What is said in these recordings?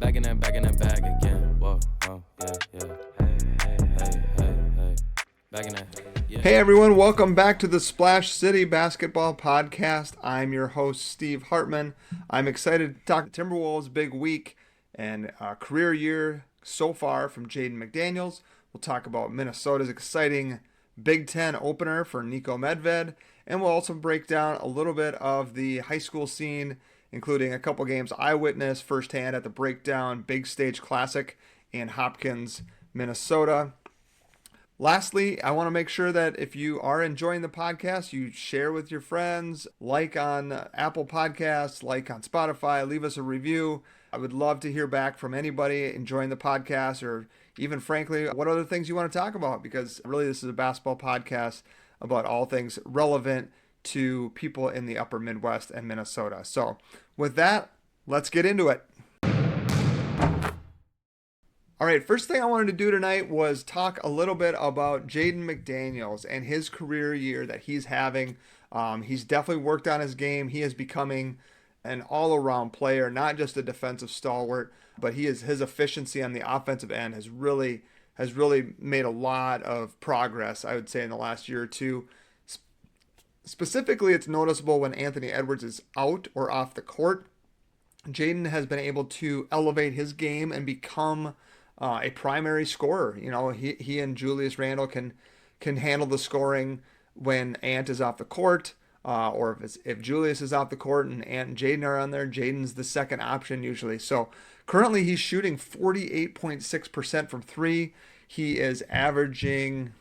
Back in that bag again. Whoa, yeah. Hey. Back in that. Yeah. Hey everyone, welcome back to the Splash City Basketball Podcast. I'm your host, Steve Hartman. I'm excited to talk Timberwolves' big week and career year so far from Jaden McDaniels. We'll talk about Minnesota's exciting Big Ten opener for Niko Medved, and we'll also break down a little bit of the high school scene, including a couple games I witnessed firsthand at the Breakout Big Stage Classic in Hopkins, Minnesota. Lastly, I want to make sure that if you are enjoying the podcast, you share with your friends, like on Apple Podcasts, like on Spotify, leave us a review. I would love to hear back from anybody enjoying the podcast, or even frankly, what other things you want to talk about, because really this is a basketball podcast about all things relevant to people in the upper Midwest and Minnesota. So with that, let's get into it. All right, first thing I wanted to do tonight was talk a little bit about Jaden McDaniels and his career year that he's having. He's definitely worked on his game. He is becoming an all-around player, not just a defensive stalwart, but his efficiency on the offensive end has really made a lot of progress, I would say, in the last year or two. Specifically, it's noticeable when Anthony Edwards is out or off the court. Jaden has been able to elevate his game and become a primary scorer. You know, he and Julius Randle can handle the scoring when Ant is off the court, or if Julius is off the court and Ant and Jaden are on there, Jaden's the second option usually. So currently he's shooting 48.6% from three. He is averaging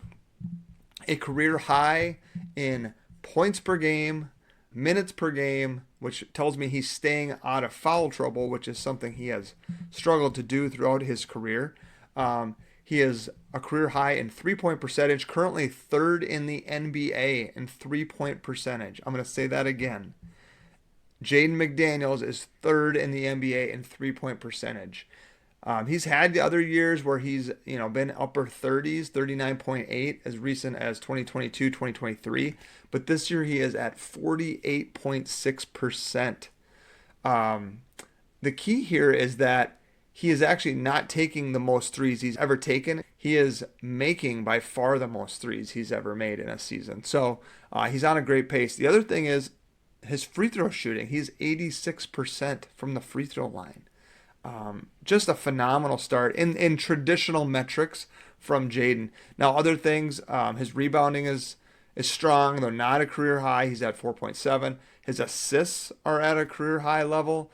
a career high in points per game, minutes per game, which tells me he's staying out of foul trouble, which is something he has struggled to do throughout his career. He is a career high in three-point percentage, currently third in the NBA in three-point percentage. I'm going to say that again. Jaden McDaniels is third in the NBA in three-point percentage. He's had the other years where he's been upper 30s, 39.8 as recent as 2022, 2023. But this year he is at 48.6%. The key here is that he is actually not taking the most threes he's ever taken. He is making by far the most threes he's ever made in a season. So he's on a great pace. The other thing is his free throw shooting. He's 86% from the free throw line. Just a phenomenal start in traditional metrics from Jaden. Now, other things, his rebounding is strong, though not a career high. He's at 4.7. His assists are at a career high level.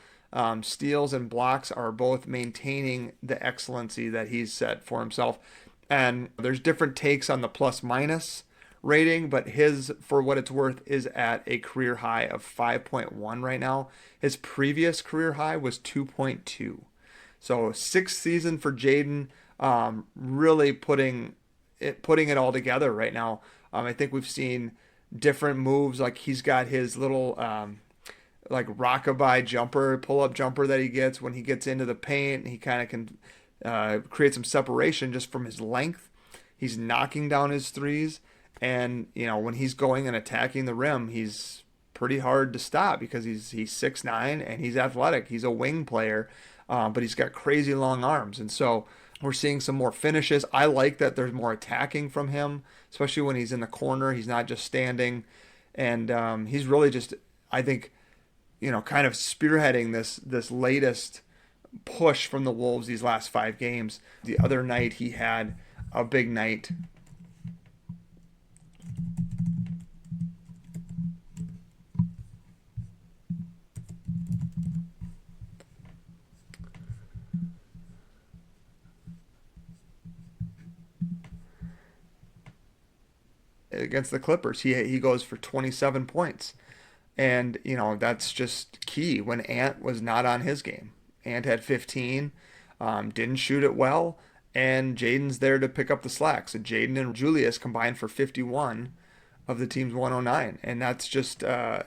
Steals and blocks are both maintaining the excellency that he's set for himself. And there's different takes on the plus minus rating, but his, for what it's worth, is at a career high of 5.1 right now. His previous career high was 2.2. So sixth season for Jaden, really putting it all together right now. I think we've seen different moves, like he's got his little like rockabye jumper, pull-up jumper that he gets when he gets into the paint. He kind of can create some separation just from his length. He's knocking down his threes. And, when he's going and attacking the rim, he's pretty hard to stop because he's 6'9" and he's athletic. He's a wing player, but he's got crazy long arms. And so we're seeing some more finishes. I like that there's more attacking from him, especially when he's in the corner. He's not just standing. And he's really just, I think, kind of spearheading this latest push from the Wolves these last 5 games. The other night he had a big night. Against the Clippers, he goes for 27 points. And, that's just key when Ant was not on his game. Ant had 15, didn't shoot it well, and Jaden's there to pick up the slack. So Jaden and Julius combined for 51 of the team's 109. And that's just, a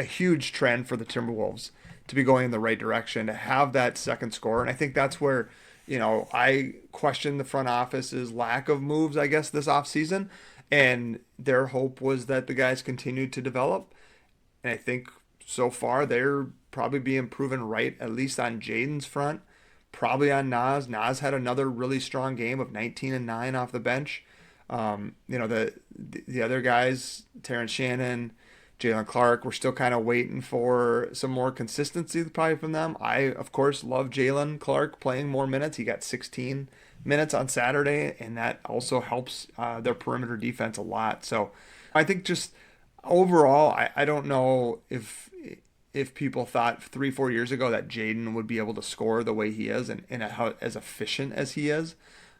huge trend for the Timberwolves to be going in the right direction, to have that second score. And I think that's where, I question the front office's lack of moves, I guess, this offseason. And their hope was that the guys continued to develop. And I think so far they're probably being proven right, at least on Jaden's front. probably on Nas. Nas had another really strong game of 19 and 9 off the bench. The other guys, Terrence Shannon, Jalen Clark, we're still kind of waiting for some more consistency probably from them. I, of course, love Jalen Clark playing more minutes. He got 16 minutes on Saturday, and that also helps their perimeter defense a lot. So I think just overall, I don't know if people thought 3-4 years ago that Jaden would be able to score the way he is and how as efficient as he is.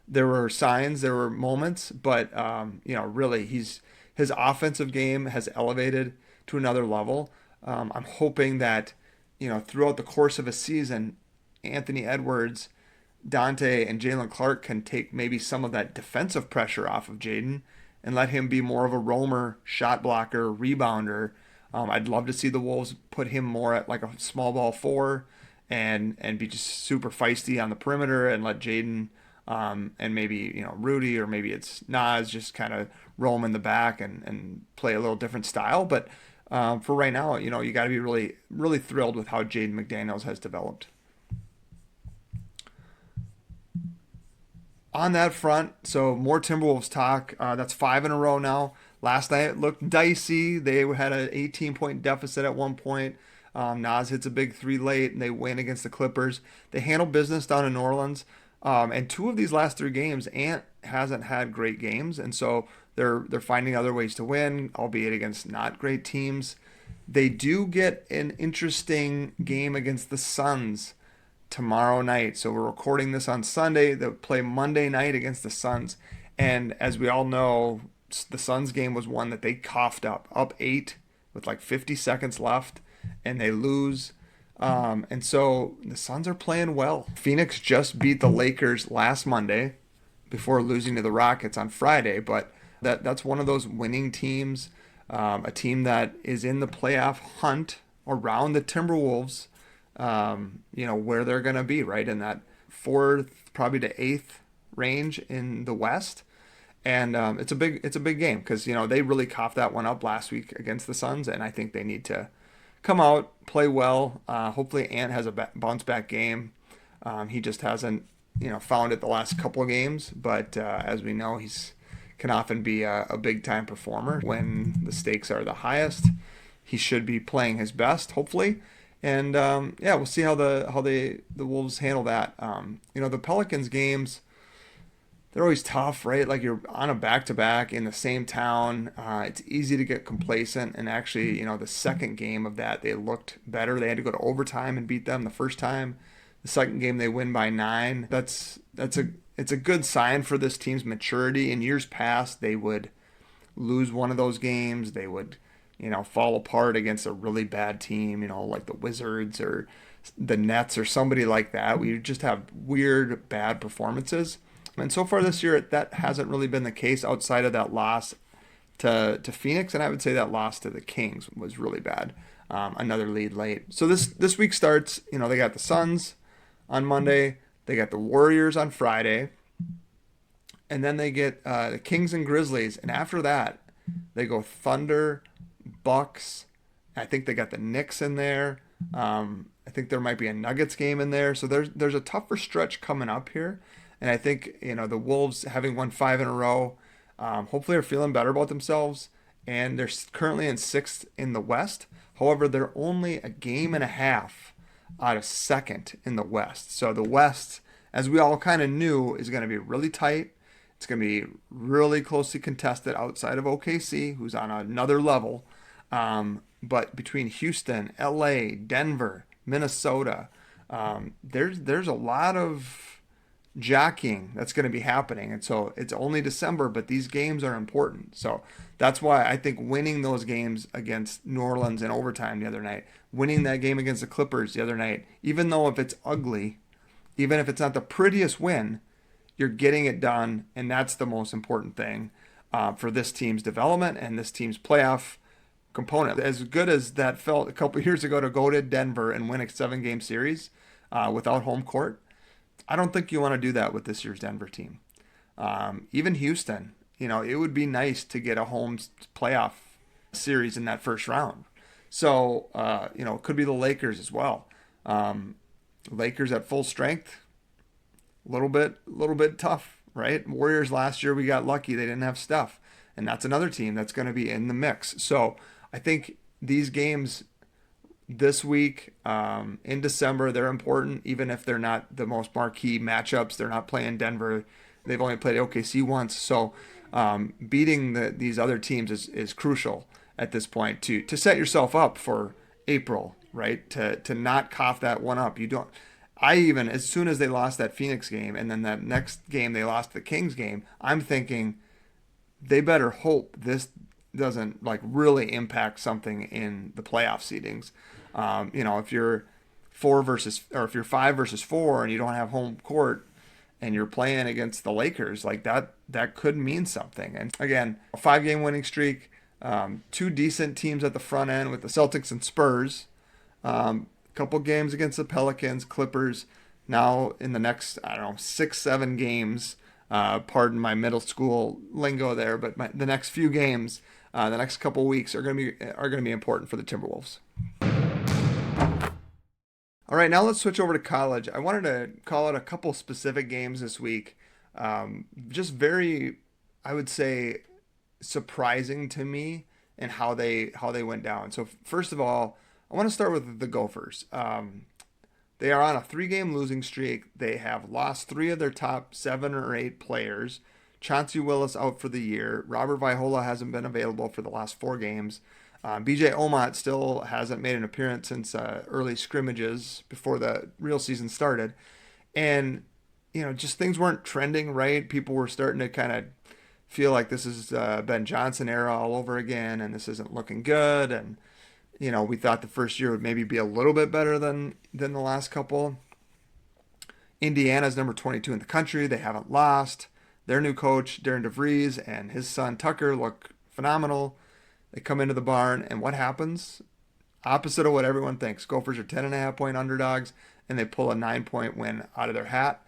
There were signs, there were moments, but really his offensive game has elevated to another level. I'm hoping that throughout the course of a season, Anthony Edwards, Dante, and Jalen Clark can take maybe some of that defensive pressure off of Jaden and let him be more of a roamer, shot blocker, rebounder. I'd love to see the Wolves put him more at like a small ball 4 and be just super feisty on the perimeter and let Jaden and maybe Rudy or maybe it's Nas just kind of roam in the back and play a little different style. But for right now, you got to be really, really thrilled with how Jaden McDaniels has developed. On that front, so more Timberwolves talk. That's 5 in a row now. Last night it looked dicey. They had an 18-point deficit at one point. Nas hits a big 3 late, and they win against the Clippers. They handle business down in New Orleans. And 2 of these last 3 games, Ant hasn't had great games, and so they're finding other ways to win, albeit against not great teams. They do get an interesting game against the Suns tomorrow night. So we're recording this on Sunday. They'll play Monday night against the Suns. And as we all know, the Suns game was one that they coughed up 8 with like 50 seconds left, and they lose. And so the Suns are playing well. Phoenix just beat the Lakers last Monday before losing to the Rockets on Friday. But that's one of those winning teams, a team that is in the playoff hunt around the Timberwolves. Where they're going to be, right in that 4th, probably to 8th range in the West. And it's a big game because, they really coughed that one up last week against the Suns. And I think they need to come out, play well. Hopefully Ant has a bounce back game. He just hasn't, found it the last couple of games. But as we know, he's can often be a big time performer when the stakes are the highest. He should be playing his best, hopefully. And we'll see how the Wolves handle that. The Pelicans games, they're always tough, right? Like you're on a back-to-back in the same town. It's easy to get complacent. And actually, the second game of that, they looked better. They had to go to overtime and beat them the first time. The second game, they win by 9. It's a good sign for this team's maturity. In years past, they would lose one of those games. They would fall apart against a really bad team, like the Wizards or the Nets or somebody like that. We just have weird, bad performances. And so far this year, that hasn't really been the case outside of that loss to Phoenix. And I would say that loss to the Kings was really bad. Another lead late. So this week starts, they got the Suns on Monday. They got the Warriors on Friday. And then they get the Kings and Grizzlies. And after that, they go Thunder, Bucks. I think they got the Knicks in there. I think there might be a Nuggets game in there. So there's a tougher stretch coming up here. And I think, the Wolves, having won 5 in a row, hopefully are feeling better about themselves. And they're currently in 6th in the West. However, they're only a game and a half out of 2nd in the West. So the West, as we all kind of knew, is going to be really tight. It's going to be really closely contested outside of OKC, who's on another level. But between Houston, LA, Denver, Minnesota, there's a lot of jockeying that's going to be happening. And so it's only December, but these games are important. So that's why I think winning those games against New Orleans in overtime the other night, winning that game against the Clippers the other night, even though if it's ugly, even if it's not the prettiest win, you're getting it done. And that's the most important thing for this team's development and this team's playoff component. As good as that felt a couple years ago to go to Denver and win a 7-game series without home court, I don't think you want to do that with this year's Denver team. Even Houston, it would be nice to get a home playoff series in that first round. So, it could be the Lakers as well. Lakers at full strength, little bit tough, right? Warriors last year, we got lucky. They didn't have Steph. And that's another team that's going to be in the mix. So I think these games this week in December, they're important, even if they're not the most marquee matchups. They're not playing Denver. They've only played OKC once. So beating these other teams is crucial at this point to set yourself up for April, right? To not cough that one up. You don't. I even, as soon as they lost that Phoenix game and then that next game they lost the Kings game, I'm thinking they better hope this doesn't like really impact something in the playoff seedings. If you're if you're 5 versus 4 and you don't have home court and you're playing against the Lakers, like that could mean something. And again, a 5-game winning streak, 2 decent teams at the front end with the Celtics and Spurs, couple games against the Pelicans, Clippers. Now in the next, 6-7 games, pardon my middle school lingo there, but the next few games, the next couple weeks are going to be important for the Timberwolves. All right, now let's switch over to college. I wanted to call out a couple specific games this week. Just very, I would say, surprising to me and how they went down. So first of all, I want to start with the Gophers. They are on a 3-game losing streak. They have lost 3 of their top 7 or 8 players. Chauncey Willis out for the year. Robert Vaihola hasn't been available for the last 4 games. BJ Omot still hasn't made an appearance since early scrimmages before the real season started. And, just things weren't trending right. People were starting to kind of feel like this is Ben Johnson era all over again, and this isn't looking good. And, we thought the first year would maybe be a little bit better than the last couple. Indiana's number 22 in the country. They haven't lost. Their new coach, Darren DeVries, and his son Tucker look phenomenal. They come into the barn, and what happens? Opposite of what everyone thinks. Gophers are 10.5-point underdogs, and they pull a 9-point win out of their hat.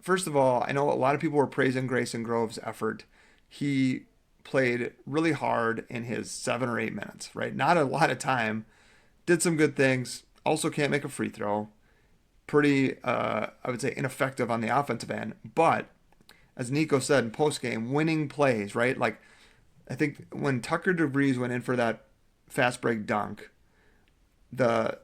First of all, I know a lot of people were praising Grayson Grove's effort. He played really hard in his 7 or 8 minutes, right? Not a lot of time. Did some good things. Also can't make a free throw. Pretty, I would say, ineffective on the offensive end. But, as Niko said in postgame, winning plays, right? Like, I think when Tucker DeVries went in for that fast break dunk, the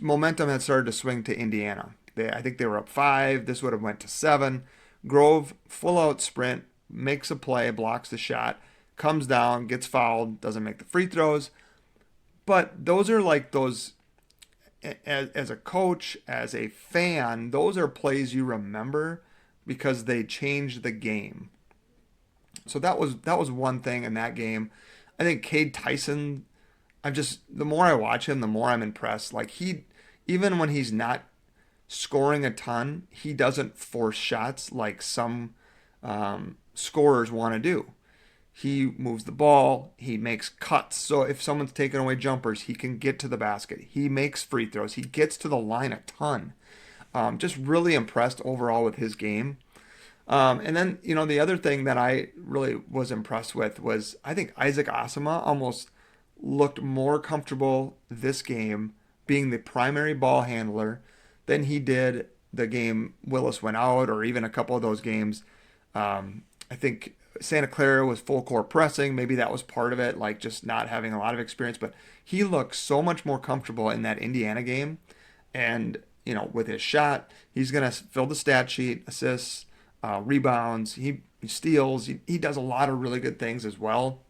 momentum had started to swing to Indiana. I think they were up 5. This would have went to 7. Grove, full out sprint, makes a play, blocks the shot, comes down, gets fouled, doesn't make the free throws. But those are like those, as a coach, as a fan, those are plays you remember because they changed the game. So that was one thing in that game. I think Cade Tyson, the more I watch him, the more I'm impressed. Like even when he's not scoring a ton, he doesn't force shots like some scorers want to do. He moves the ball. He makes cuts. So if someone's taking away jumpers, he can get to the basket. He makes free throws. He gets to the line a ton. Just really impressed overall with his game. And then, the other thing that I really was impressed with was I think Isaac Asama almost looked more comfortable this game being the primary ball handler than he did the game Willis went out, or even a couple of those games. I think Santa Clara was full court pressing. Maybe that was part of it, like just not having a lot of experience. But he looked so much more comfortable in that Indiana game. And, with his shot, he's going to fill the stat sheet, assists, rebounds, he steals, he does a lot of really good things as well.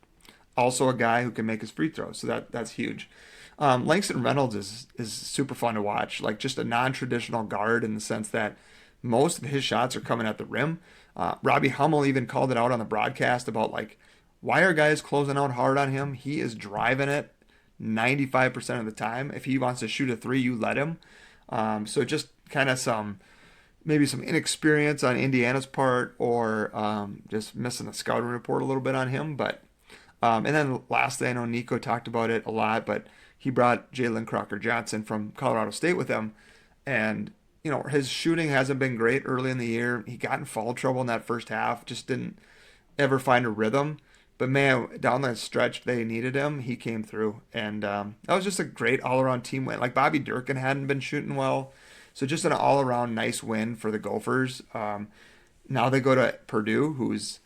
Also a guy who can make his free throws, so that's huge. Langston Reynolds is super fun to watch, like just a non-traditional guard in the sense that most of his shots are coming at the rim. Robbie Hummel even called it out on the broadcast about like, why are guys closing out hard on him? He is driving it 95% of the time. If he wants to shoot a 3, you let him. So just kind of maybe some inexperience on Indiana's part, or just missing the scouting report a little bit on him. But and then lastly, I know Niko talked about it a lot, but he brought Jalen Crocker Johnson from Colorado State with him, and his shooting hasn't been great early in the year. He got in foul trouble in that first half, just didn't ever find a rhythm. But man, down that stretch they needed him, he came through, and that was just a great all-around team win. Like Bobby Durkin hadn't been shooting well. So just an all-around nice win for the Gophers. Now they go to Purdue, who's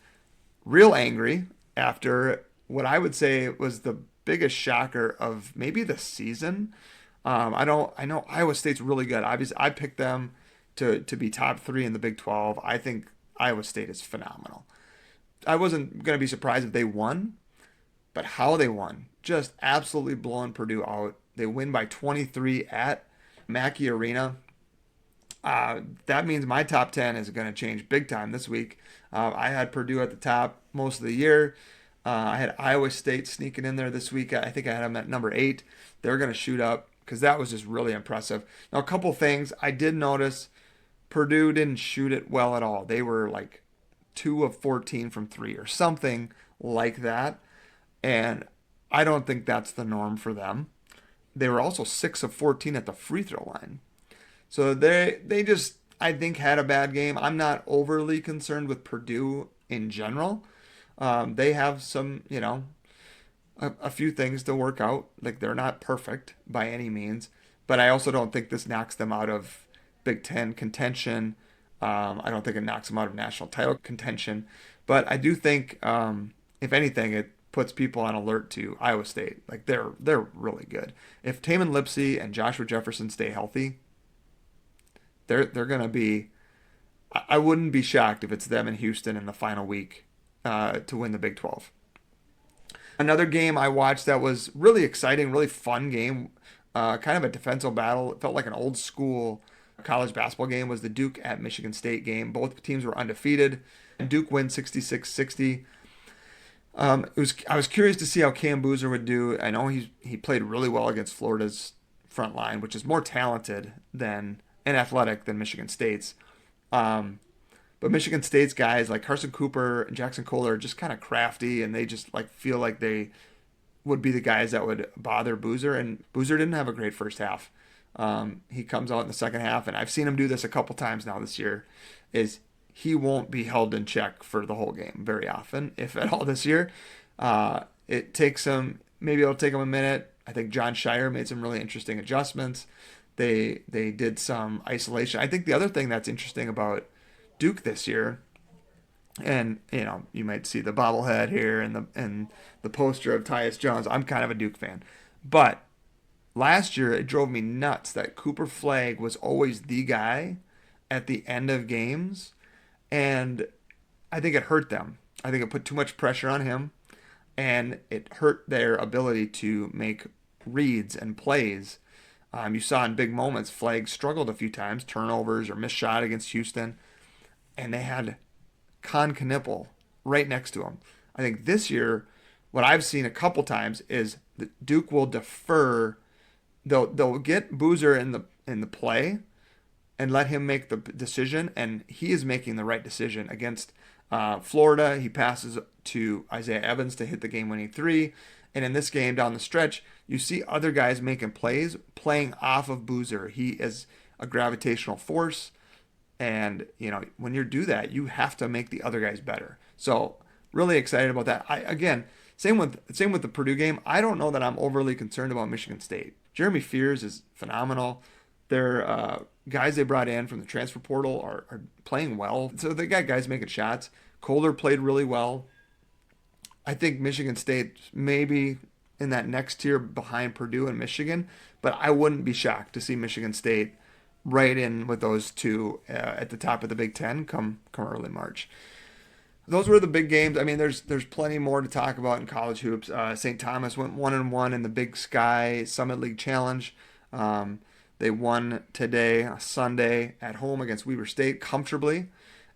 real angry after what I would say was the biggest shocker of maybe the season. I know Iowa State's really good. Obviously, I picked them to be top 3 in the Big 12. I think Iowa State is phenomenal. I wasn't going to be surprised if they won, but how they won, just absolutely blowing Purdue out. They win by 23 at Mackey Arena. That means my top 10 is going to change big time this week. I had Purdue at the top most of the year. I had Iowa State sneaking in there this week. I think I had them at number 8. They're going to shoot up because that was just really impressive. Now, a couple things I did notice. Purdue didn't shoot it well at all. They were like 2 of 14 from 3 or something like that. And I don't think that's the norm for them. They were also 6 of 14 at the free throw line. So they just, I think, had a bad game. I'm not overly concerned with Purdue in general. They have some, a few things to work out. Like, they're not perfect by any means. But I also don't think this knocks them out of Big Ten contention. I don't think it knocks them out of national title contention. But I do think, if anything, it puts people on alert to Iowa State. Like, they're really good. If Taman Lipsey and Joshua Jefferson stay healthy, they're going to be, I wouldn't be shocked if it's them in Houston in the final week to win the Big 12. Another game I watched that was really exciting, really fun game, kind of a defensive battle. It felt like an old school college basketball game, was the Duke at Michigan State game. Both teams were undefeated, and Duke wins 66-60. I was curious to see how Cam Boozer would do. I know he played really well against Florida's front line, which is more talented and athletic than Michigan State's. But Michigan State's guys like Carson Cooper and Jackson Kohler are just kind of crafty, and they just like feel like they would be the guys that would bother Boozer. And Boozer didn't have a great first half. He comes out in the second half, and I've seen him do this a couple times now this year, is he won't be held in check for the whole game very often, if at all this year. It takes him, maybe it'll take him a minute. I think John Shire made some really interesting adjustments. They did some isolation. I think the other thing that's interesting about Duke this year, and you might see the bobblehead here and the poster of Tyus Jones. I'm kind of a Duke fan, but last year it drove me nuts that Cooper Flagg was always the guy at the end of games, and I think it hurt them. I think it put too much pressure on him, and it hurt their ability to make reads and plays. You saw in big moments, Flagg struggled a few times, turnovers or missed shot against Houston, and they had Con Knippel right next to him. I think this year, what I've seen a couple times is that Duke will defer. They'll get Boozer in the play and let him make the decision, and he is making the right decision against Florida. He passes to Isaiah Evans to hit the game-winning 3. And in this game down the stretch, you see other guys making plays, playing off of Boozer. He is a gravitational force. And, when you do that, you have to make the other guys better. So really excited about that. Same with the Purdue game. I don't know that I'm overly concerned about Michigan State. Jeremy Fears is phenomenal. Their guys they brought in from the transfer portal are playing well. So they got guys making shots. Kohler played really well. I think Michigan State maybe in that next tier behind Purdue and Michigan, but I wouldn't be shocked to see Michigan State right in with those two at the top of the Big Ten come early March. Those were the big games. I mean, there's plenty more to talk about in college hoops. St. Thomas went 1-1 in the Big Sky Summit League Challenge. They won today, Sunday, at home against Weber State comfortably.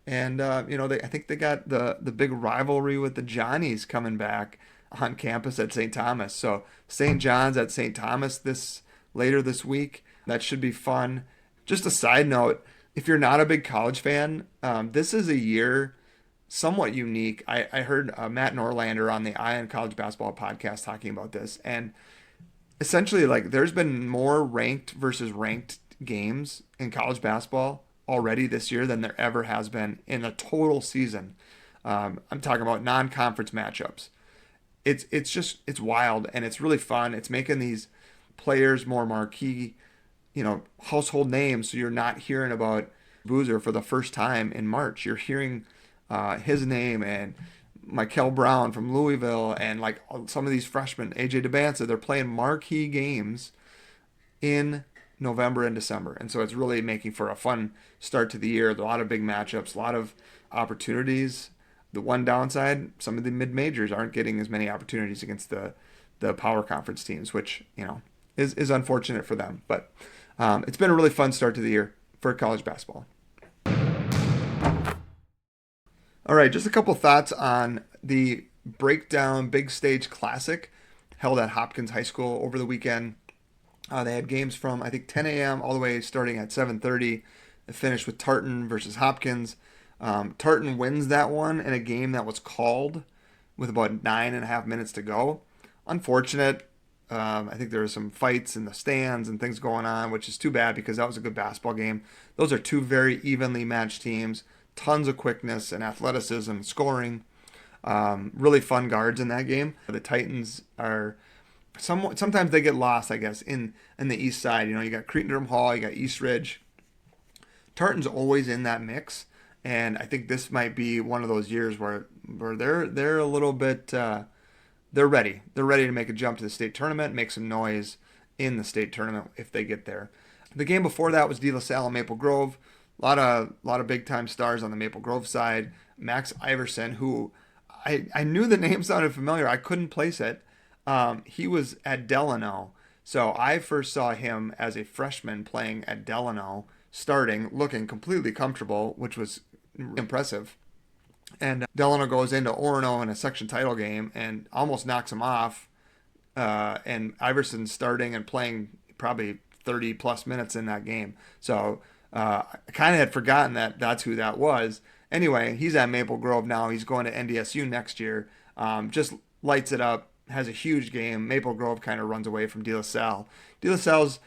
And, I think they got the big rivalry with the Johnnies coming back on campus at St. Thomas. So St. John's at St. Thomas later this week. That should be fun. Just a side note, if you're not a big college fan, this is a year somewhat unique. I heard Matt Norlander on the Eye on College Basketball podcast talking about this. And essentially, like, there's been more ranked versus ranked games in college basketball already this year than there ever has been in a total season. I'm talking about non-conference matchups. It's wild, and it's really fun. It's making these players more marquee. household names. So you're not hearing about Boozer for the first time in March. You're hearing his name and Mikel Brown from Louisville and like some of these freshmen, AJ DeBanza, they're playing marquee games in November and December. And so it's really making for a fun start to the year. A lot of big matchups, a lot of opportunities. The one downside, some of the mid-majors aren't getting as many opportunities against the power conference teams, which, is unfortunate for them. But it's been a really fun start to the year for college basketball. All right, just a couple thoughts on the Breakdown Big Stage Classic held at Hopkins High School over the weekend. They had games from, I think, 10 a.m. all the way starting at 7:30. They finished with Tartan versus Hopkins. Tartan wins that one in a game that was called with about 9.5 minutes to go. Unfortunate. I think there were some fights in the stands and things going on, which is too bad because that was a good basketball game. Those are two very evenly matched teams. Tons of quickness and athleticism and scoring. Really fun guards in that game. The Titans are sometimes they get lost, I guess, in the east side. You got Cretin-Derham Hall, you got East Ridge. Tartan's always in that mix, and I think this might be one of those years where they're a little bit they're ready. They're ready to make a jump to the state tournament, make some noise in the state tournament if they get there. The game before that was De La Salle and Maple Grove. A lot of big time stars on the Maple Grove side. Max Iversen, who I knew the name sounded familiar. I couldn't place it. He was at Delano. So I first saw him as a freshman playing at Delano, starting, looking completely comfortable, which was impressive. And Delano goes into Orono in a section title game and almost knocks him off. And Iversen's starting and playing probably 30 plus minutes in that game. So I kind of had forgotten that that's who that was. Anyway, he's at Maple Grove now. He's going to NDSU next year. Just lights it up, has a huge game. Maple Grove kind of runs away from De La Salle. De La Salle's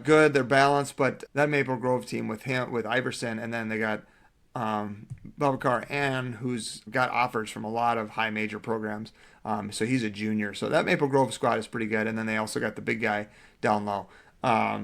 good, they're balanced, but that Maple Grove team with Iversen, and then they got Babacar Ann, who's got offers from a lot of high major programs. So he's a junior. So that Maple Grove squad is pretty good. And then they also got the big guy down low.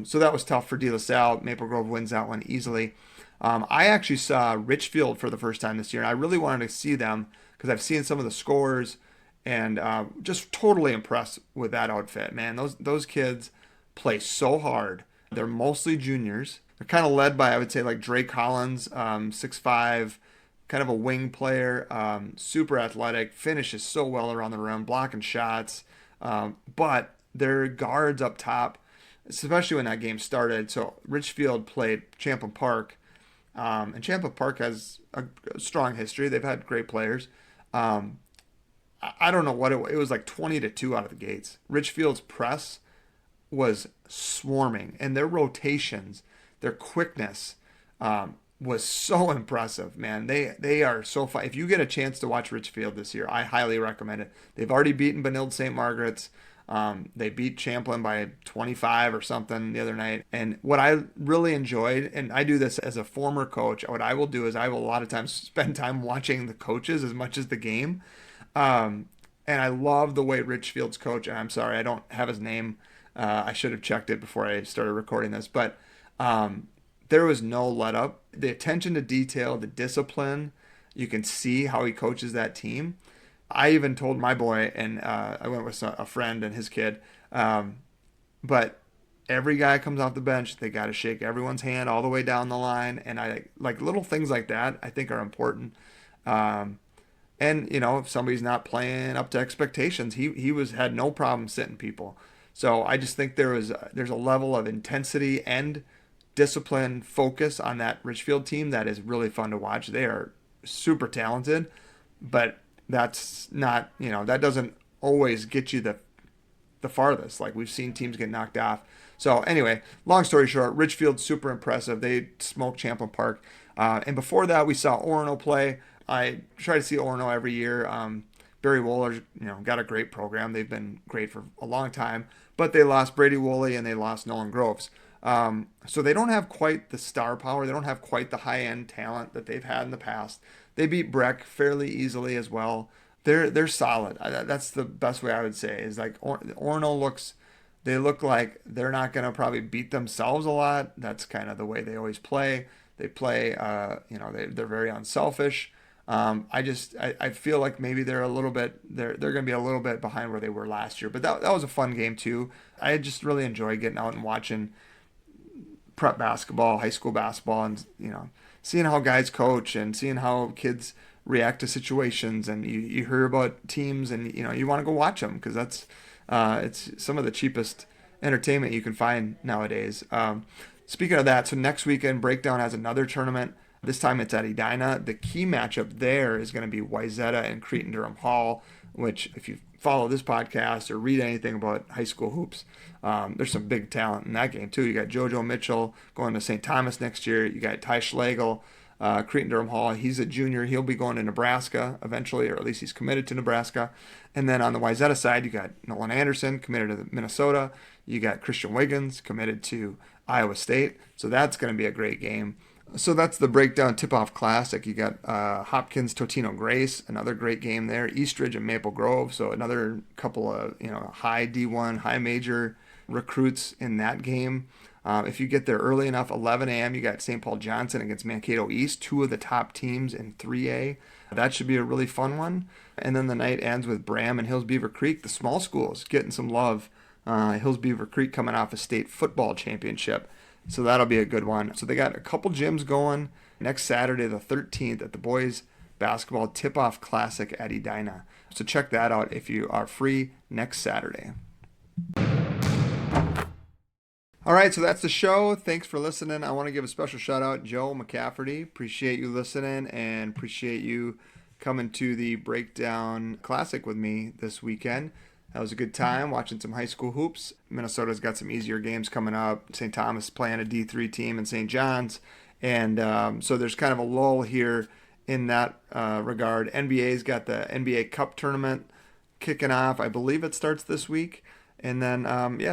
So that was tough for De La Salle. Maple Grove wins that one easily. I actually saw Richfield for the first time this year, and I really wanted to see them because I've seen some of the scores and just totally impressed with that outfit. Man, those kids play so hard. They're mostly juniors. They're kind of led by, I would say, like Drake Collins, 6'5", kind of a wing player, super athletic, finishes so well around the rim, blocking shots. But their guards up top, especially when that game started. So Richfield played Champlin Park, and Champlin Park has a strong history. They've had great players. I don't know what it was like 20-2 out of the gates. Richfield's press was swarming, and their rotations, their quickness was so impressive, man. They are so fun. If you get a chance to watch Richfield this year, I highly recommend it. They've already beaten Benilde St. Margaret's. They beat Champlin by 25 or something the other night. And what I really enjoyed, and I do this as a former coach, what I will do is I will a lot of times spend time watching the coaches as much as the game. And I love the way Richfield's coach, and I'm sorry, I don't have his name. I should have checked it before I started recording this, but there was no let up. The attention to detail, the discipline, you can see how he coaches that team. I even told my boy, and I went with a friend and his kid, but every guy comes off the bench, they got to shake everyone's hand all the way down the line, and I like little things like that I think are important. And if somebody's not playing up to expectations, he had no problem sitting people. So I just think there's a level of intensity and discipline, focus on that Richfield team that is really fun to watch. They are super talented, but that's not, that doesn't always get you the farthest. Like we've seen teams get knocked off. So anyway, long story short, Richfield super impressive. They smoked Champlin Park. And before that, we saw Orono play. I try to see Orono every year. Barry Woller's, got a great program. They've been great for a long time, but they lost Brady Woolley and they lost Nolan Groves. So they don't have quite the star power. They don't have quite the high-end talent that they've had in the past. They beat Breck fairly easily as well. They're solid. That's the best way I would say is like Orono looks They look like they're not going to probably beat themselves a lot. That's kind of the way they always play. They play, they're very unselfish. I feel like maybe they're a little bit, they're going to be a little bit behind where they were last year. But that was a fun game too. I just really enjoy getting out and watching prep basketball, high school basketball, and seeing how guys coach and seeing how kids react to situations. And you hear about teams, and you want to go watch them because that's it's some of the cheapest entertainment you can find nowadays. Speaking of that, so next weekend Breakdown has another tournament. This time it's at Edina. The key matchup there is going to be Wayzata and Cretin-Durham Hall, which if you follow this podcast or read anything about high school hoops, there's some big talent in that game too. You got JoJo Mitchell going to St. Thomas next year. You got Ty Schlegel, Cretin-Durham Hall. He's a junior. He'll be going to Nebraska eventually, or at least he's committed to Nebraska. And then on the Wayzata side, you got Nolan Anderson committed to Minnesota. You got Christian Wiggins committed to Iowa State. So that's going to be a great game. So that's the Breakdown Tip-Off Classic. You got Hopkins, Totino Grace, another great game there. Eastridge and Maple Grove, so another couple of high D1, high major recruits in that game. If you get there early enough, 11 a.m., you got St. Paul Johnson against Mankato East, two of the top teams in 3A. That should be a really fun one. And then the night ends with Bram and Hills Beaver Creek, the small schools, getting some love. Hills Beaver Creek coming off a state football championship. So that'll be a good one. So they got a couple gyms going next Saturday, the 13th, at the Boys Basketball Tip-Off Classic at Edina. So check that out if you are free next Saturday. All right, so that's the show. Thanks for listening. I want to give a special shout out, Joe McCafferty. Appreciate you listening and appreciate you coming to the Breakdown Classic with me this weekend. That was a good time watching some high school hoops. Minnesota's got some easier games coming up. St. Thomas playing a D3 team in St. John's. And so there's kind of a lull here in that regard. NBA's got the NBA Cup tournament kicking off. I believe it starts this week. And then,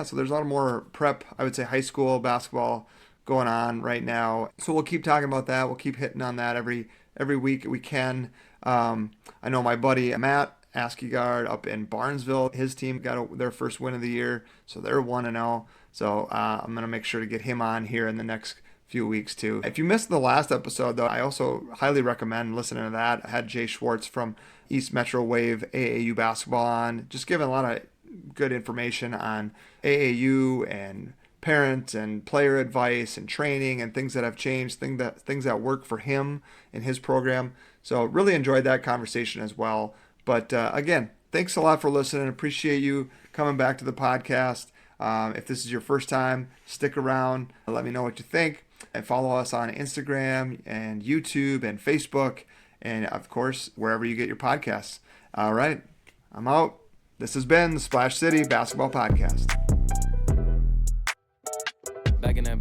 so there's a lot more prep, I would say high school basketball going on right now. So we'll keep talking about that. We'll keep hitting on that every week we can. I know my buddy Matt Askegard up in Barnesville, his team got their first win of the year, so they're 1-0. So I'm going to make sure to get him on here in the next few weeks too. If you missed the last episode, though, I also highly recommend listening to that. I had Jay Schwartz from East Metro Wave AAU basketball on, just giving a lot of good information on AAU and parent and player advice and training and things that have changed, things that work for him in his program. So really enjoyed that conversation as well. But again, thanks a lot for listening. Appreciate you coming back to the podcast. If this is your first time, stick around. Let me know what you think. And follow us on Instagram and YouTube and Facebook. And, of course, wherever you get your podcasts. All right, I'm out. This has been the Splash City Basketball Podcast. Back in that